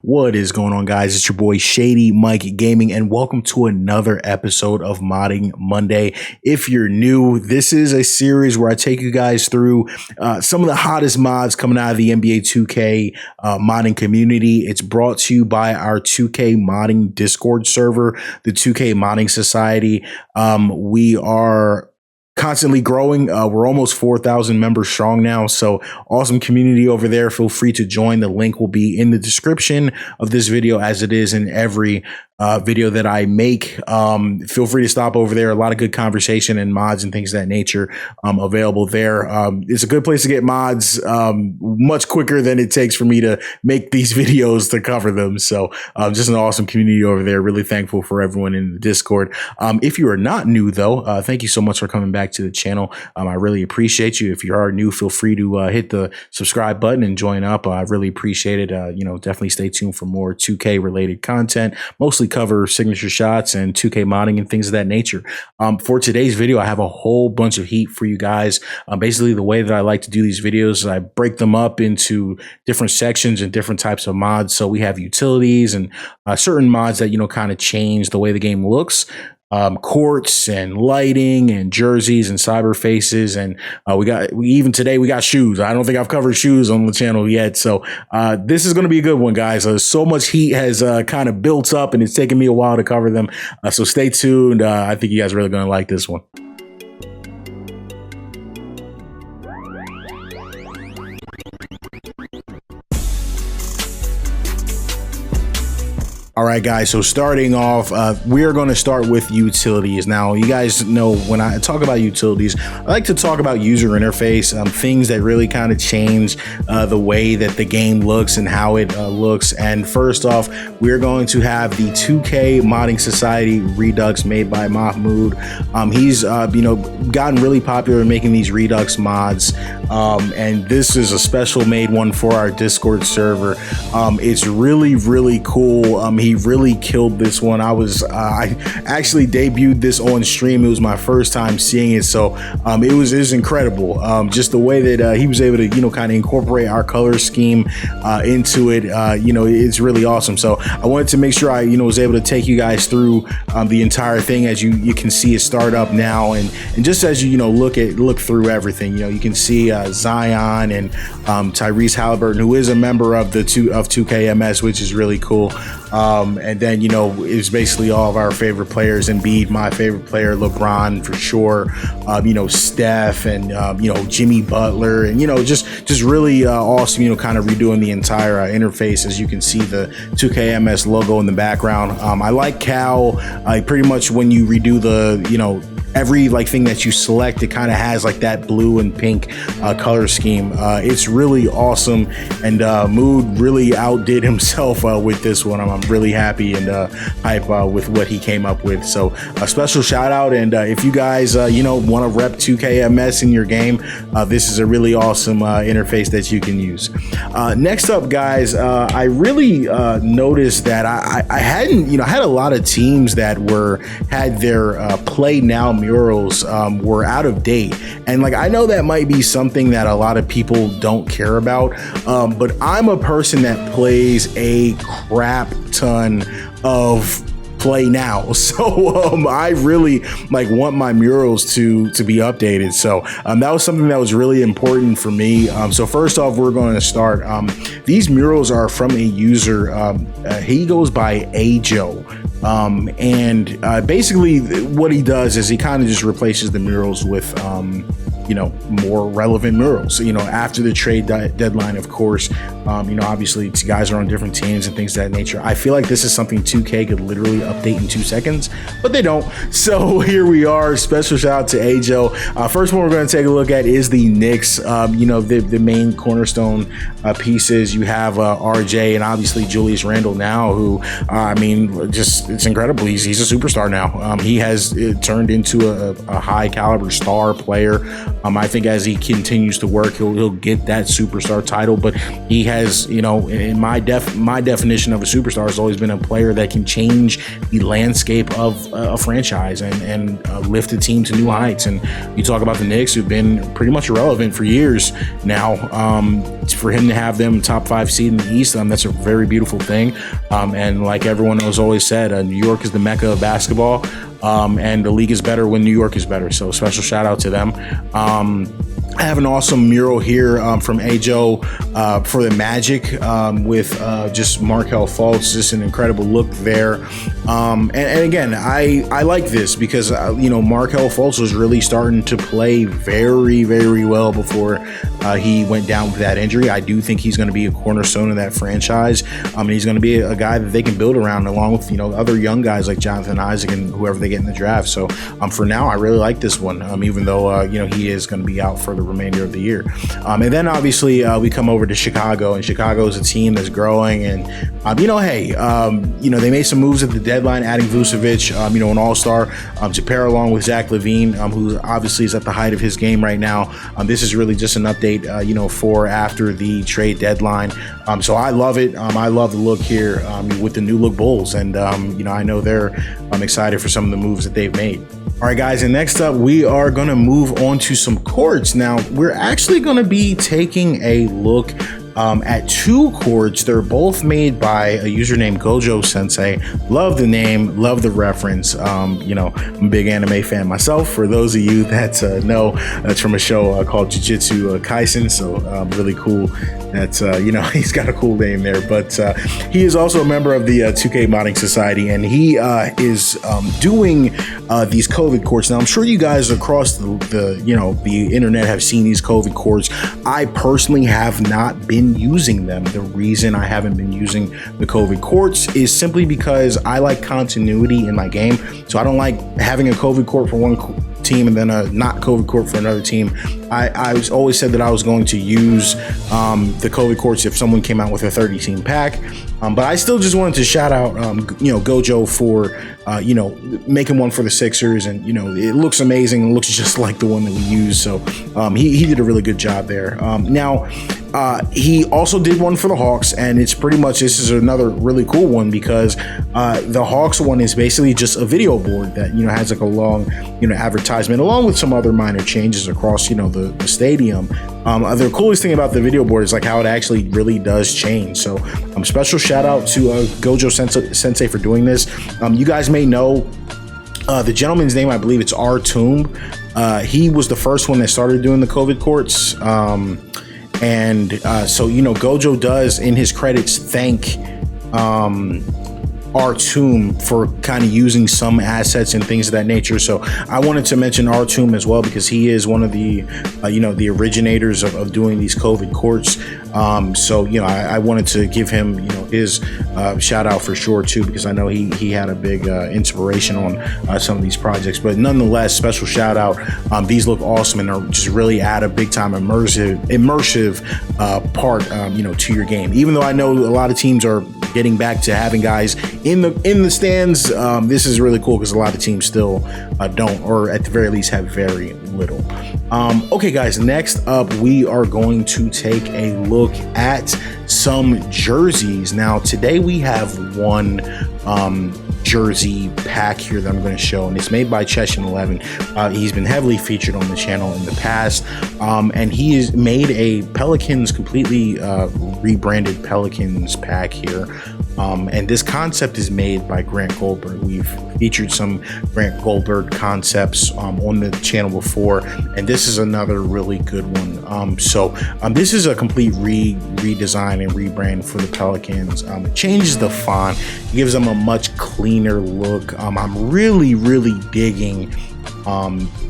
What is going on, guys? It's your boy ShadyMikeGaming, and welcome to another episode of Modding Monday. If you're new, this is a series where I take you guys through some of the hottest mods coming out of the NBA2K modding community. It's brought to you by our 2K modding Discord server, the 2K Modding Society. We are constantly growing. We're almost 4,000 members strong now. So awesome community over there. Feel free to join. The link will be in the description of this video, as it is in every video that I make. Feel free to stop over there. A lot of good conversation and mods and things of that nature available there. It's a good place to get mods much quicker than it takes for me to make these videos to cover them. So just an awesome community over there. Really thankful for everyone in the Discord. If you are not new, though, thank you so much for coming back to the channel. I really appreciate you. If you are new, feel free to hit the subscribe button and join up. I really appreciate it. Definitely stay tuned for more 2K related content, mostly cover signature shots and 2K modding and things of that nature. For today's video, I have a whole bunch of heat for you guys. Basically, the way that I like to do these videos, I break them up into different sections and different types of mods. So we have utilities and certain mods that, kind of change the way the game looks. Courts and lighting and jerseys and Cyberfaces, and even today we got shoes. I don't think I've covered shoes on the channel yet, so this is going to be a good one, guys. So much heat has kind of built up, and it's taken me a while to cover them, so stay tuned. I think you guys are really going to like this one. All right, guys, so starting off, we are going to start with utilities. Now, you guys know when I talk about utilities, I like to talk about user interface, things that really kind of change the way that the game looks and how it looks. And first off, we're going to have the 2K Modding Society Redux made by Mahmoud. He's, gotten really popular in making these Redux mods. And this is a special made one for our Discord server. It's really, really cool. He really killed this one. I actually debuted this on stream. It was my first time seeing it, so it was incredible. Just the way that he was able to kind of incorporate our color scheme into it. It's really awesome. So I wanted to make sure I was able to take you guys through the entire thing. As you can see it start up now, and just as you look through everything, you can see Zion and Tyrese Halliburton, who is a member of the 2KMS, which is really cool. And then, it's basically all of our favorite players. Embiid, my favorite player, LeBron for sure, Steph and, Jimmy Butler, and, just really awesome, kind of redoing the entire interface. As you can see the 2KMS logo in the background. I like Cal. Pretty much when you redo the, every thing that you select, it kind of has that blue and pink color scheme. It's really awesome, and Mood really outdid himself with this one. I'm really happy and hype with what he came up with. So a special shout out, and if you guys want to rep 2KMS in your game, this is a really awesome interface that you can use. Next up, guys, I really noticed that I hadn't, I had a lot of teams that had their play now murals were out of date, and I know that might be something that a lot of people don't care about, but I'm a person that plays a crap ton of play now, so I really want my murals to be updated. So that was something that was really important for me. So first off, we're going to start. These murals are from a user. He goes by Ajo. And basically what he does is he kind of just replaces the murals with more relevant murals, after the trade deadline, of course. Obviously guys are on different teams and things of that nature. I feel like this is something 2K could literally update in 2 seconds, but they don't. So here we are. Special shout out to Ajo. First one we're going to take a look at is the Knicks. The main cornerstone pieces. You have RJ and obviously Julius Randle now, who it's incredible. He's a superstar now. He has turned into a high caliber star player. I think as he continues to work, he'll get that superstar title. But he has, you know, in my definition of a superstar has always been a player that can change the landscape of a franchise and lift a team to new heights. And you talk about the Knicks, who've been pretty much irrelevant for years now. For him to have them top 5 seed in the East, that's a very beautiful thing. And like everyone has always said, New York is the mecca of basketball. And the league is better when New York is better. So special shout out to them. I have an awesome mural here from Ajo for the Magic with just Markelle Fultz. Just an incredible look there. And again, I like this because, you know, Markelle Fultz was really starting to play very, very well before he went down with that injury. I do think he's going to be a cornerstone of that franchise. And he's going to be a guy that they can build around along with, you know, other young guys like Jonathan Isaac and whoever they get in the draft. So for now, I really like this one, even though, you know, he is going to be out for the remainder of the year. And then obviously we come over to Chicago, and Chicago is a team that's growing. And, you know, hey, you know, they made some moves at the deadline, adding Vucevic, you know, an all-star, to pair along with Zach LaVine, who obviously is at the height of his game right now. This is really just an update, you know, for after the trade deadline. So I love it. I love the look here with the new look Bulls. And, you know, I know they're excited for some of the moves that they've made. All right, guys, and next up, we are going to move on to some courts. Now, we're actually going to be taking a look at 2 courts. They're both made by a user named GojoSensei. Love the name, love the reference. You know, I'm a big anime fan myself. For those of you that know, that's from a show called Jujutsu Kaisen. So really cool. That's, you know, he's got a cool name there. But he is also a member of the 2K Modding Society, and he is doing these COVID courts. Now, I'm sure you guys across the you know, the internet have seen these COVID courts. I personally have not been using them. The reason I haven't been using the COVID courts is simply because I like continuity in my game. So I don't like having a COVID court for one team and then a not COVID court for another team. I was always said that I was going to use the COVID courts if someone came out with a 30-team pack. But I still just wanted to shout out, you know, Gojo for, you know, making one for the Sixers. And, you know, it looks amazing. It looks just like the one that we use. So he did a really good job there. Now, he also did one for the Hawks, and it's pretty much, this is another really cool one because the Hawks one is basically just a video board that, you know, has like a long, you know, advertisement along with some other minor changes across, you know, the stadium. The coolest thing about the video board is like how it actually really does change. So special shout out to GojoSensei for doing this. You guys may know the gentleman's name. I believe it's R Tomb. He was the first one that started doing the COVID courts. So, you know, Gojo does in his credits thank R Tomb for kind of using some assets and things of that nature. So I wanted to mention R Tomb as well because he is one of the you know, the originators of doing these COVID courts. So, you know, I wanted to give him, you know, his shout out for sure too, because I know he had a big inspiration on some of these projects. But nonetheless, special shout out. These look awesome and are just really add a big time immersive part, you know, to your game. Even though I know a lot of teams are getting back to having guys in the stands, this is really cool because a lot of teams still don't, or at the very least have very little. Okay, guys, next up we are going to take a look at some jerseys. Now today we have one jersey pack here that I'm going to show, and it's made by Cheshin11. He's been heavily featured on the channel in the past, and he has made a Pelicans completely rebranded Pelicans pack here. And this concept is made by Grant Goldberg. We've featured some Grant Goldberg concepts on the channel before, and this is another really good one. So this is a complete redesign and rebrand for the Pelicans. It changes the font, gives them a much cleaner look. I'm really digging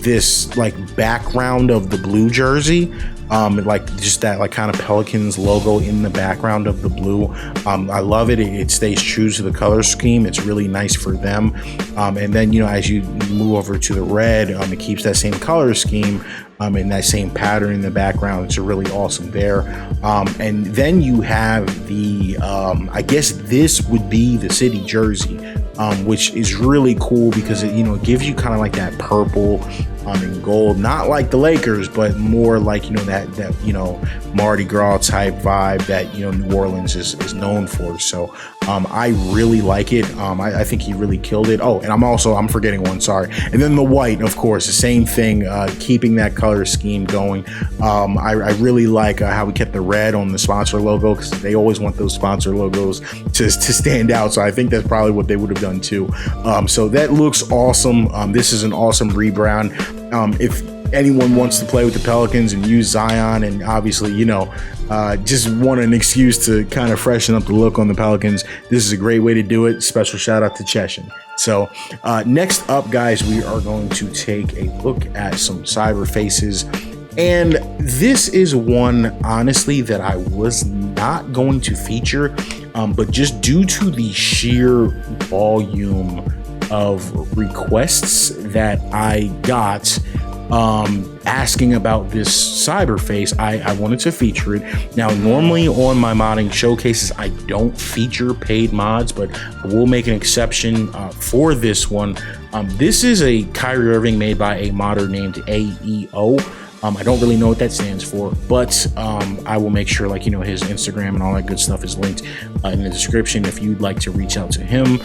this like background of the blue jersey. Like just that like kind of Pelicans logo in the background of the blue. I love it. It stays true to the color scheme. It's really nice for them. And then, you know, as you move over to the red, it keeps that same color scheme and that same pattern in the background. It's really awesome there. And then you have the, I guess this would be the city jersey, which is really cool because it, you know, it gives you kind of like that purple in gold, not like the Lakers, but more like, that Mardi Gras type vibe that, New Orleans is known for. So I really like it. I think he really killed it. Oh, and I'm forgetting one, sorry. And then the white, of course, the same thing, keeping that color scheme going. I really like how we kept the red on the sponsor logo, because they always want those sponsor logos to stand out. So I think that's probably what they would have done too. So that looks awesome. This is an awesome rebrand. If anyone wants to play with the Pelicans and use Zion, and obviously, just want an excuse to kind of freshen up the look on the Pelicans, this is a great way to do it. Special shout out to Cheshin. So next up, guys, we are going to take a look at some Cyberfaces. And this is one, honestly, that I was not going to feature, but just due to the sheer volume of requests that I got asking about this Cyberface, I wanted to feature it. Now, normally on my modding showcases, I don't feature paid mods, but I will make an exception for this one. This is a Kyrie Irving made by a modder named AEO. I don't really know what that stands for, but I will make sure, his Instagram and all that good stuff is linked in the description if you'd like to reach out to him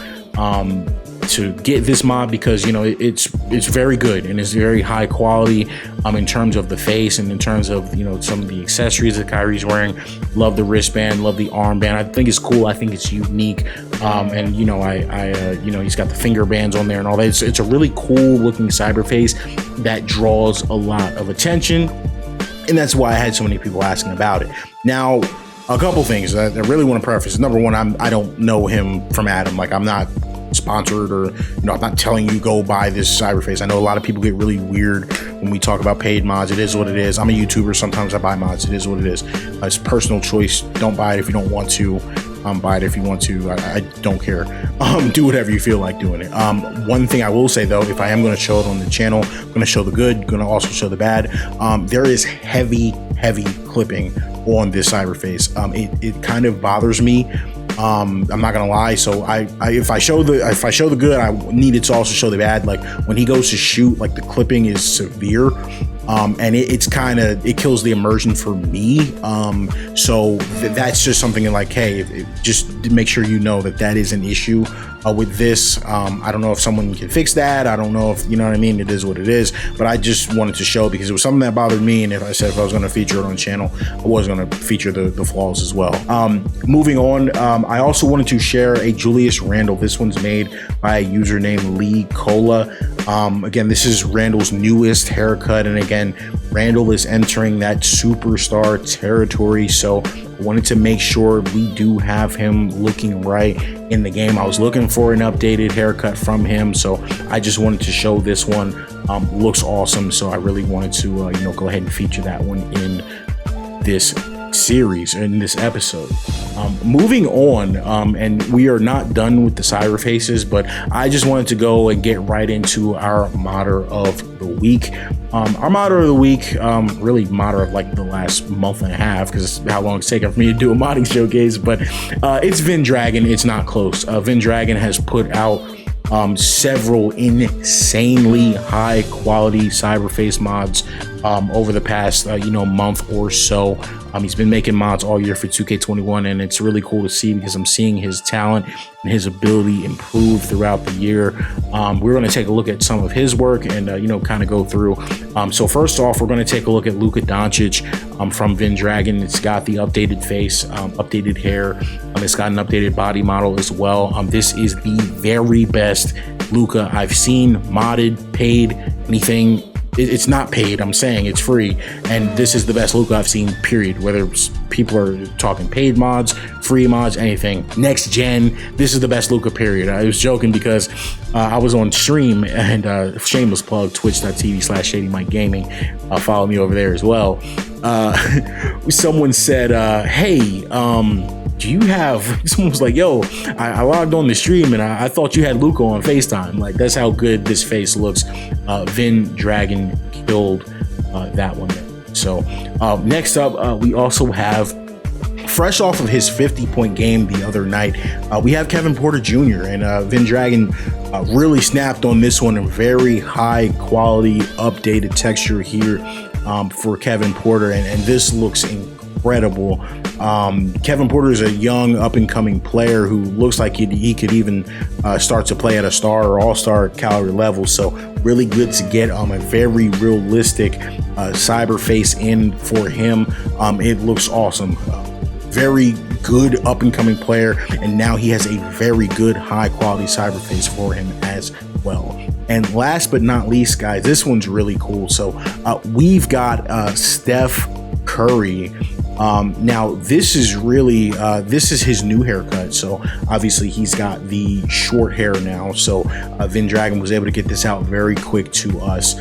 to get this mod, because it's very good and it's very high quality in terms of the face and in terms of some of the accessories that Kyrie's wearing. Love the wristband, love the armband. I think it's cool. I think it's unique, and he's got the finger bands on there and all that. It's a really cool looking Cyberface that draws a lot of attention, and that's why I had so many people asking about it. Now, a couple things I really want to preface. Number one, I don't know him from Adam. I'm not sponsored, or I'm not telling you go buy this Cyberface. I know a lot of people get really weird when we talk about paid mods. It is what it is. I'm a YouTuber. Sometimes I buy mods. It is what it is. It's personal choice. Don't buy it if you don't want to. Buy it if you want to. I don't care. Do whatever you feel like doing it. One thing I will say though, if I am going to show it on the channel, I'm going to show the good, going to also show the bad. There is heavy clipping on this Cyberface. It kind of bothers me. I'm not gonna lie. So if I show the good, I needed to also show the bad. Like when he goes to shoot, the clipping is severe, and it kills the immersion for me. So that's just something hey, just to make sure that is an issue with this. I don't know if someone can fix that. I don't know if what I mean. It is what it is. But I just wanted to show, because it was something that bothered me, and if I was going to feature it on the channel, I was going to feature the flaws as well. Moving on, I also wanted to share a Julius Randle. This one's made by a user named Lee Cola. Again, this is Randle's newest haircut, and again, Randle is entering that superstar territory, so I wanted to make sure we do have him looking right in the game. I was looking for an updated haircut from him, so I just wanted to show this one. Looks awesome, so I really wanted to go ahead and feature that one in this series, in this episode. Moving on, and we are not done with the Cyberfaces, but I just wanted to go and get right into our modder of the week. Our modder of the week, really modder of the last month and a half, because it's how long it's taken for me to do a modding showcase, but it's VinDragon. It's not close. VinDragon has put out several insanely high quality Cyberface mods over the past month or so. He's been making mods all year for 2K21, and it's really cool to see, because I'm seeing his talent and his ability improve throughout the year. We're going to take a look at some of his work and kind of go through. So first off, we're going to take a look at Luka Doncic from VinDragon. It's got the updated face, updated hair. It's got an updated body model as well. This is the very best Luka I've seen, modded, paid, anything. It's not paid, I'm saying it's free, and this is the best Luka I've seen, period. Whether people are talking paid mods, free mods, anything, next gen, this is the best Luka, period. I was joking because I was on stream, and shameless plug, twitch.tv/ShadyMikeGaming. Follow me over there as well. Someone said, hey, do you have, someone was like, yo, I logged on the stream and I thought you had Luka on FaceTime. That's how good this face looks. VinDragon killed that one. So next up, we also have fresh off of his 50-point game the other night, we have Kevin Porter Jr. and VinDragon really snapped on this one. A very high quality updated texture here for Kevin Porter, and this looks incredible. Kevin Porter is a young up-and-coming player who looks like he could even start to play at a star or all-star caliber level, so really good to get a very realistic Cyberface in for him. It looks awesome. Very good up-and-coming player, and now he has a very good high-quality Cyberface for him as well. And last but not least, guys, this one's really cool. So we've got Steph Curry. Now this is really this is his new haircut, so obviously he's got the short hair now, so VinDragon was able to get this out very quick to us,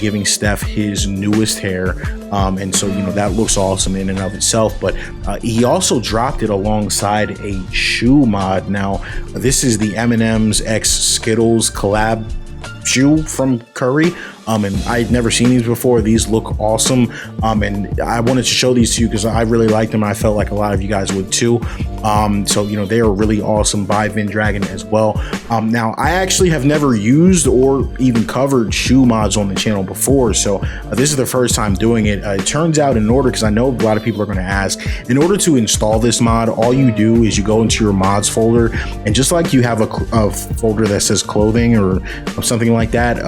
giving Steph his newest hair, and so that looks awesome in and of itself. But he also dropped it alongside a shoe mod. Now this is the M&M's X Skittles collab shoe from Curry, and I'd never seen these before. These look awesome, and I wanted to show these to you because I really like them. I felt like a lot of you guys would too. So they are really awesome by VinDragon as well. Now I actually have never used or even covered shoe mods on the channel before, so this is the first time doing it. It turns out, in order, because I know a lot of people are going to ask, in order to install this mod, all you do is you go into your mods folder, and just like you have a folder that says clothing or something like that,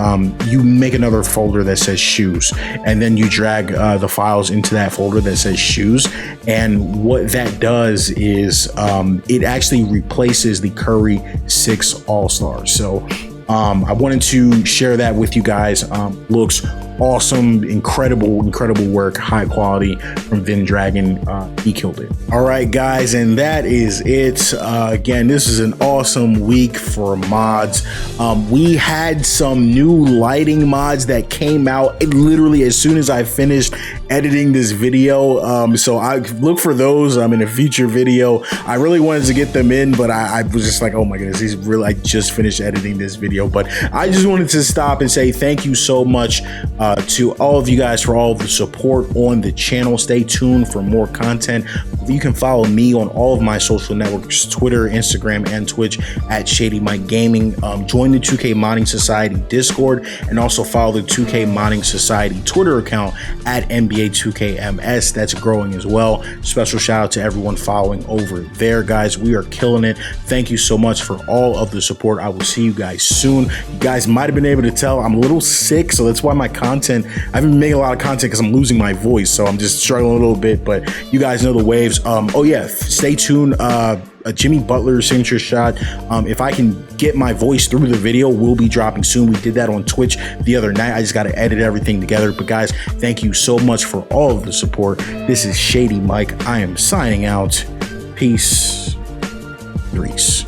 you make another folder that says shoes, and then you drag the files into that folder that says shoes. And what that does is it actually replaces the Curry 6 All-Stars. So I wanted to share that with you guys. Looks awesome, incredible work, high quality from VinDragon. He killed it. All right, guys, and that is it. Again, this is an awesome week for mods. We had some new lighting mods that came out literally as soon as I finished editing this video, so I look for those in a future video. I really wanted to get them in, but I was just like, oh my goodness, these really, I just finished editing this video. But I just wanted to stop and say thank you so much to all of you guys for all of the support on the channel. Stay tuned for more content. You can follow me on all of my social networks, Twitter, Instagram, and Twitch at ShadyMikeGaming. Join the 2K Modding Society Discord, and also follow the 2K Modding Society Twitter account at NBA2KMS. That's growing as well. Special shout out to everyone following over there, guys. We are killing it. Thank you so much for all of the support. I will see you guys soon. You guys might have been able to tell I'm a little sick, so that's why my content, I haven't been making a lot of content because I'm losing my voice, so I'm just struggling a little bit, but you guys know the waves. Oh yeah, stay tuned. A Jimmy Butler signature shot, if I can get my voice through the video, will be dropping soon. We did that on Twitch the other night. I just got to edit everything together. But guys, thank you so much for all of the support. This is Shady Mike. I am signing out. Peace. Grease.